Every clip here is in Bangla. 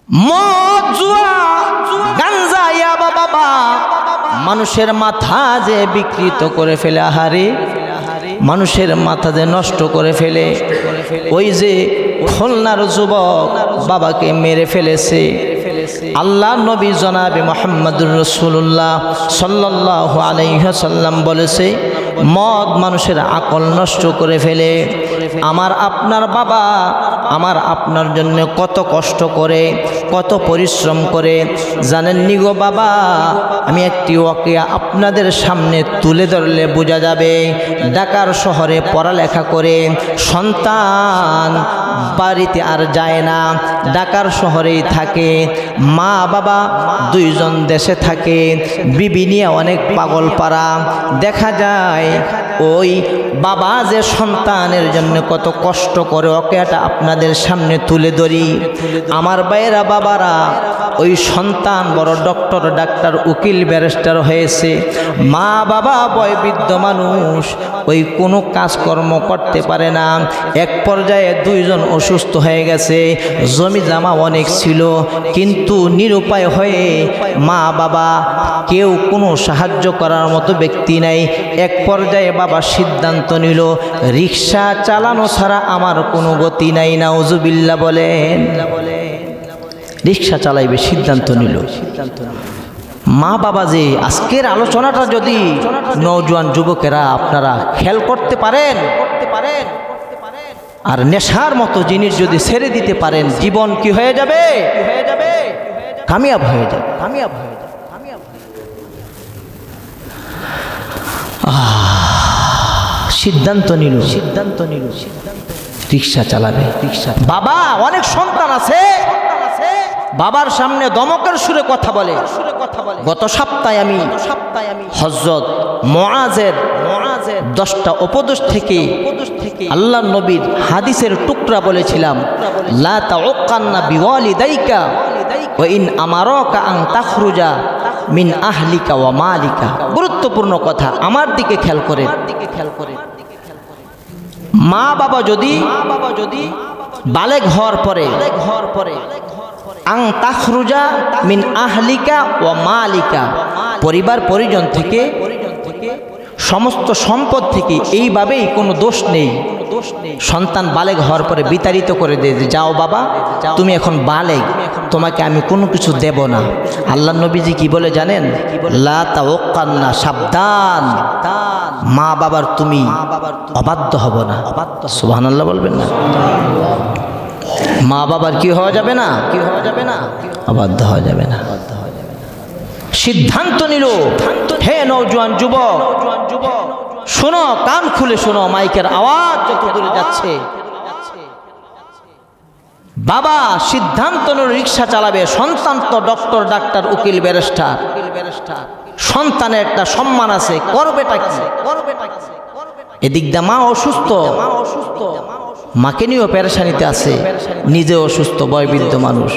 মদ, জুয়া, গাঞ্জা, ইয়াবা, বাবা মানুষের মাথা যে বিকৃত করে ফেলে। আহারে, মানুষের মাথা যে নষ্ট করে ফেলে। ওই যে খুলনার যুবক বাবাকে মেরে ফেলেছে, আল্লাহ নবী জনাবে মুহাম্মদুর রাসূলুল্লাহ সাল্লাল্লাহু আলাইহি ওয়াসাল্লাম বলেছে, মদ মানুষের আকল নষ্ট করে ফেলে। আমার আপনার বাবা আমার আপনার জন্য কত কষ্ট করে, কত পরিশ্রম করে জানেন নি গো বাবা? আমি একটি ওয়াকিয়া আপনাদের সামনে তুলে ধরলে বোঝা যাবে। ঢাকার শহরে পড়ালেখা করে সন্তান বাড়িতে আর যায় না, ঢাকার শহরেই থাকে। মা বাবা দুইজন দেশে থাকে, বিবি নিয়ে অনেক পাগল পারা। দেখা যায় ওই বাবা যে সন্তানের জন্য কত কষ্ট করে, ওকেটা আপনাদের সামনে তুলে ধরি। আমার ভাইয়েরা, বাবারা, ওই সন্তান বড় ডক্টর, ডাক্তার, উকিল, ব্যারিস্টার হয়েছে। মা বাবা বয়োবৃদ্ধ মানুষ, ওই কোনো কাজকর্ম করতে পারে না। এক পর্যায়ে দুইজন অসুস্থ হয়ে গেছে, জমি জমা অনেক ছিল, কিন্তু নিরুপায় হয়ে মা বাবা কেউ কোনো সাহায্য করার মতো ব্যক্তি নাই। এক পর্যায়ে বাবা সিদ্ধান্ত নিল, রিক্সা চালানো ছাড়া আমার কোনো গতি নাই। নাউজুবিল্লাহ বলেন। রিক্সা চালাইবে সিদ্ধান্ত নিল। মা বাবা যে আজকের আলোচনাটা যদি নওজোয়ান যুবকেরা আপনারা খেয়াল করতে পারেন আর নেশার মতো জিনিস যদি ছেড়ে দিতে পারেন, জীবন কি হয়ে যাবে? কামিয়াব হয়ে যাবে। সিদ্ধান্ত নিল রিক্সা চালাবে। বাবা অনেক সন্তান আছে, বাবার সামনে দমকের সুরে কথা বলে। গত সপ্তাহে আমি হযরত মুআজের 10টা উপদেশ থেকে আল্লাহ নবীর হাদিসের টুকরা বলেছিলাম, লা তাউক্কান্না বিওয়ালিদাইকা ওয়া ইন আমারাকা আন তাখরুজা মিন আহলিকা ওয়া মালিকা। গুরুত্বপূর্ণ কথা, আমার দিকে খেয়াল করে। মা বাবা যদি বালেগ হওয়ার পরে আং তাখরুজা মিন আহলিকা ওয়া মালিকা, পরিবার পরিজন থেকে, সমস্ত সম্পদ থেকে, এইভাবেই কোনো দোষ নেই। সন্তান বালেগ হওয়ার পরে বিতাড়িত করে দেয়, যাও বাবা তুমি এখন বালেগ, তোমাকে আমি কোনো কিছু দেব না। আল্লাহ নবীজি কি বলে জানেন? লা তাওক্কান্না, সাবধান, মা বাবার তুমি অবাধ্য হব না। সুবহানাল্লাহ বলবেন না? মা বাবার কি হওয়া যাবে না? অবাধ্য হওয়া যাবে না। সিদ্ধান্ত নিল। হে নওজোয়ান যুবক, শোনো, কান খুলে শোনো, মাইকের আওয়াজ যত দূরে যাচ্ছে। বাবা সিদ্ধান্ত নিল রিক্সা চালাবে। সন্তান তো ডক্টর, ডাক্তার, উকিল, ব্যারিস্টার। সন্তানের একটা সম্মান আছে, করবেটা কি? এদিক দিয়ে মা অসুস্থ, মাকে নিয়েও পেরেশানিতে আছে, নিজে অসুস্থ, বয়োবৃদ্ধ মানুষ।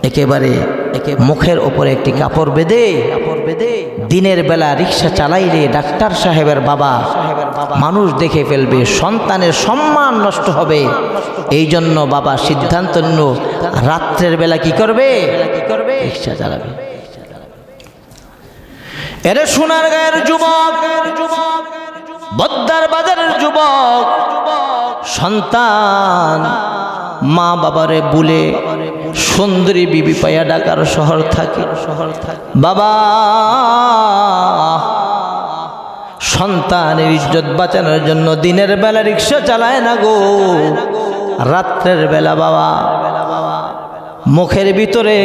একেবারে মুখের ওপরে একটি কাপড় বেঁধে দিনের বেলা রিক্সা চালাইলে ডাক্তার সাহেবের বাবা মানুষ দেখে ফেলবে, সন্তানের সম্মান নষ্ট হবে। এই জন্য বাবা সিদ্ধান্ত নিল রাত্রের বেলা কি করবে? রিক্সা চালাবে। এরে সোনার গায়ের যুবক, বদ্দার বাজারের যুবক, সন্তান মা বাবারে বলে সুন্দরী বিবি পাইয়া ঢাকার শহর থাকে। বাবা সন্তানের ইজ্জত বাঁচানোর জন্য দিনের বেলা রিক্সা চালায় না গো, রাত্রের বেলা বাবা মুখের ভিতরে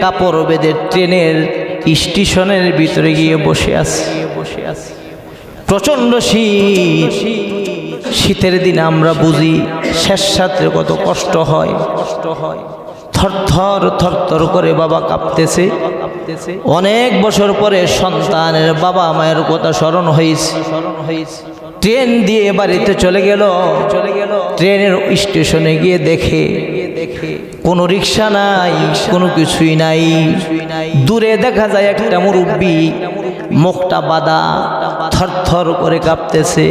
কাপড় বেঁধে ট্রেনের স্টেশনের ভিতরে গিয়ে বসে আছে। প্রচণ্ড শীত, শীতের দিনে আমরা বুঝি শেষ রাত্রে কত কষ্ট হয়। থরথর থরথর করে বাবা কাঁপতেছে। অনেক বছর পরে সন্তানের বাবা মায়ের কথা স্মরণ হয়েছে। ট্রেন দিয়ে বাড়িতে চলে গেল। ট্রেনের স্টেশনে গিয়ে দেখে কোনো রিক্সা নাই, কোনো কিছুই নাই। দূরে দেখা যায় একটা মুরব্বী মুখটা বাঁধা, থরথর করে কাঁপতেছে।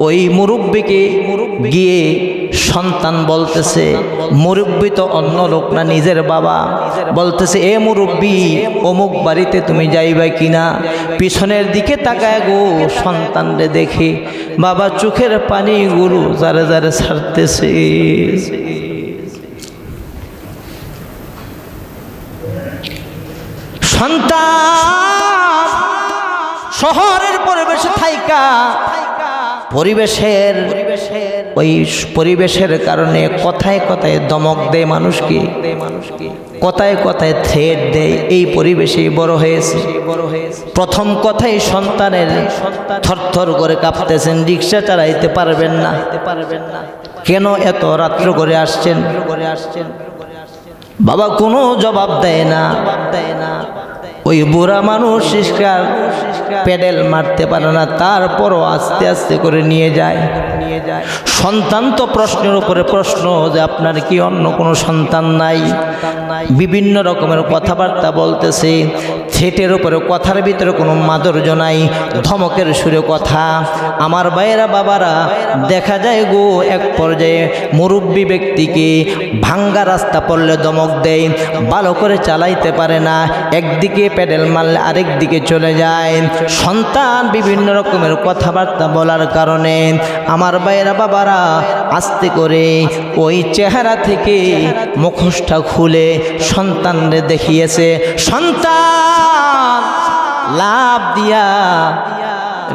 ওই মুরব্বিকে গিয়ে সন্তান বলতেছে, মুরব্বি তো অন্য লোক না, নিজের বাবা, বলতেছে এ মুরব্বি অমুক বাড়িতে তুমি যাইবা কিনা? পিছনের দিকে তাকায় গো সন্তানরে দেখে বাবা চোখের পানি গুরু জারে জারে ছাড়তেছে। সন্তান শহরের পরিবেশে থাইকা পরিবেশের কারণে কথায় কথায় ধমক দেয় মানুষকে, কথায় কথায় থ্রেট দেয়। এই পরিবেশেই বড় হয়েছে। প্রথম কথাই সন্তানের থরথর করে কাঁপতেছেন, রিক্সা চালাইতে পারবেন না। কেন এত রাত্র করে আসছেন? বাবা কোনো জবাব দেয় না। ওই বুড়া মানুষ পেডেল মারতে পারে না, তারপরও আস্তে আস্তে করে নিয়ে যায়। সন্তান তো প্রশ্নের উপরে প্রশ্ন যে আপনার কি অন্য কোনো সন্তান নাই? বিভিন্ন রকমের কথাবার্তা বলতেছে, থ্রেটের উপরে, কথার ভিতরে কোনো মাধুর্য নাই, ধমকের সুরে কথা। আমার ভাইয়েরা বাবারা, দেখা যায় গো এক পর্যায়ে মুরব্বী ব্যক্তিকে ভাঙ্গা রাস্তা পড়লে ধমক দেয়, ভালো করে চালাইতে পারে না, একদিকে পেডেল মারলে আরেক দিকে চলে যায়। সন্তান বিভিন্ন রকমের কথাবার্তা বলার কারণে আমার ভাইয়েরা বাবারা আস্তে করে ওই চেহারা থেকে মুখোশটা খুলে সন্তানরে দেখিয়েছে। সন্তান লাভ দিয়া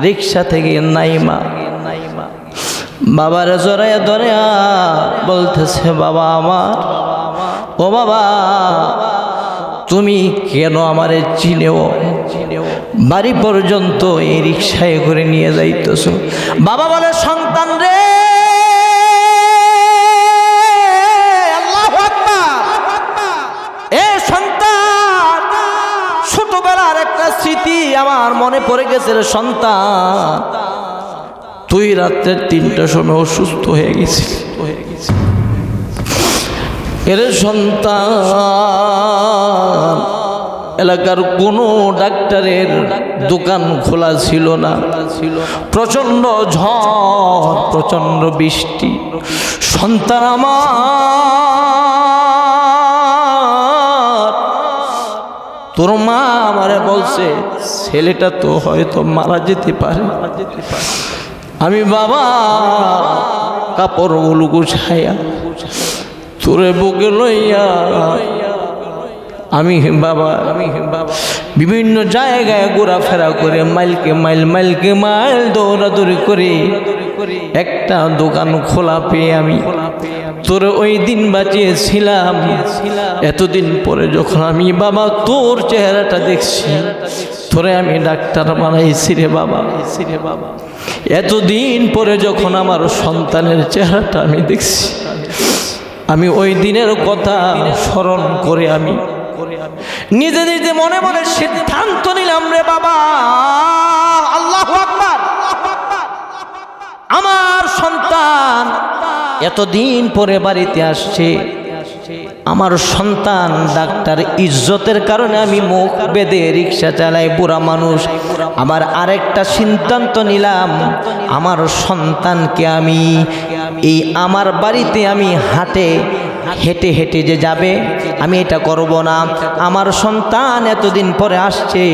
রিক্সা থেকে নাইমা বাবার জড়াইয়া ধরে বলতেছে, বাবা আমার, ও বাবা তুমি কেন আমারে চিনেও? বাড়ি পর্যন্ত এই রিক্সায় করে নিয়ে যাইতেছ। বাবা বলে, সন্তান রে, আল্লাহু আকবার, এ সন্তান, ছোটবেলার একটা স্মৃতি আমার মনে পড়ে গেছে রে সন্তান। তুই রাত্রের 3টার সময় অসুস্থ হয়ে গেছিস। এর সন্তান, এলাকার কোনো ডাক্তারের দোকান খোলা ছিল না। প্রচণ্ড ঝড়, প্রচণ্ড বৃষ্টি। সন্তান আমার, তোর মা আমারে বলছে ছেলেটা তো হয়তো মারা যেতে পারে। আমি বাবা কাপড়গুলো গুছাইয়া তোরে বুকে লইয়া আমি বাবা বিভিন্ন জায়গায় ঘোরাফেরা করে মাইলকে মাইল দৌড়াদৌড়ি করে একটা দোকান খোলা পেয়ে আমি তোরে ওই দিন বাঁচিয়েছিলাম। এতদিন পরে যখন আমি বাবা তোর চেহারাটা দেখছি, তোরে আমি ডাক্তার বানাইছি রে বাবা। এতদিন পরে যখন আমার সন্তানের চেহারাটা আমি দেখছি, আমি ওই দিনের কথা স্মরণ করে আমি নিজে নিজে মনে মনে সিদ্ধান্ত নিলাম রে বাবা, আল্লাহু আকবার, আমার সন্তান এতদিন পরে বাড়িতে আসছে। আমার সন্তান ডাক্তার, ইজ্জতের কারণে আমি মুখ বেঁধে রিক্সা চালাই, বুড়া মানুষ। আমার আরেকটা সিদ্ধান্ত নিলাম, আমার সন্তানকে আমি এই আমার বাড়িতে আমি হেঁটে হেঁটে যে যাবে, আমি এটা করব না। আমার সন্তান এতদিন পরে আসছে,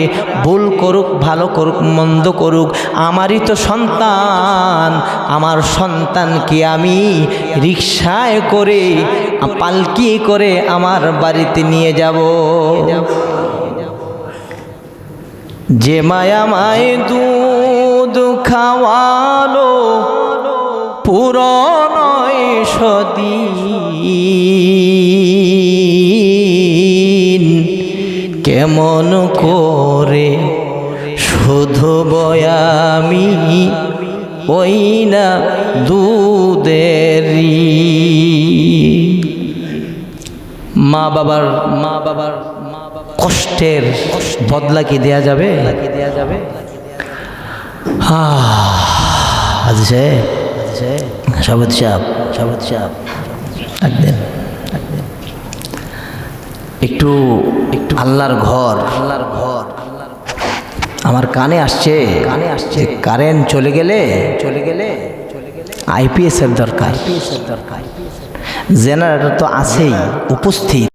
ভুল করুক, ভালো করুক, মন্দ করুক, আমারই তো সন্তান। আমার সন্তানকে আমি রিক্সায় করে, পালকি করে আমার বাড়িতে নিয়ে যাব। যে মায়া মায় দুধ খাওয়ালো পুরনো সদিন, কেমন করে শুধু বয়ামি ওই না দুধেরি। মা বাবার কষ্টের বদলা কি দেয়া যাবে? সাবত সাহেব একদিন একটু আল্লাহর ঘর আমার কানে আসছে কারেন্ট চলে গেলে আইপিএস এর দরকার, জেনারেটর তো আছেই উপস্থিত।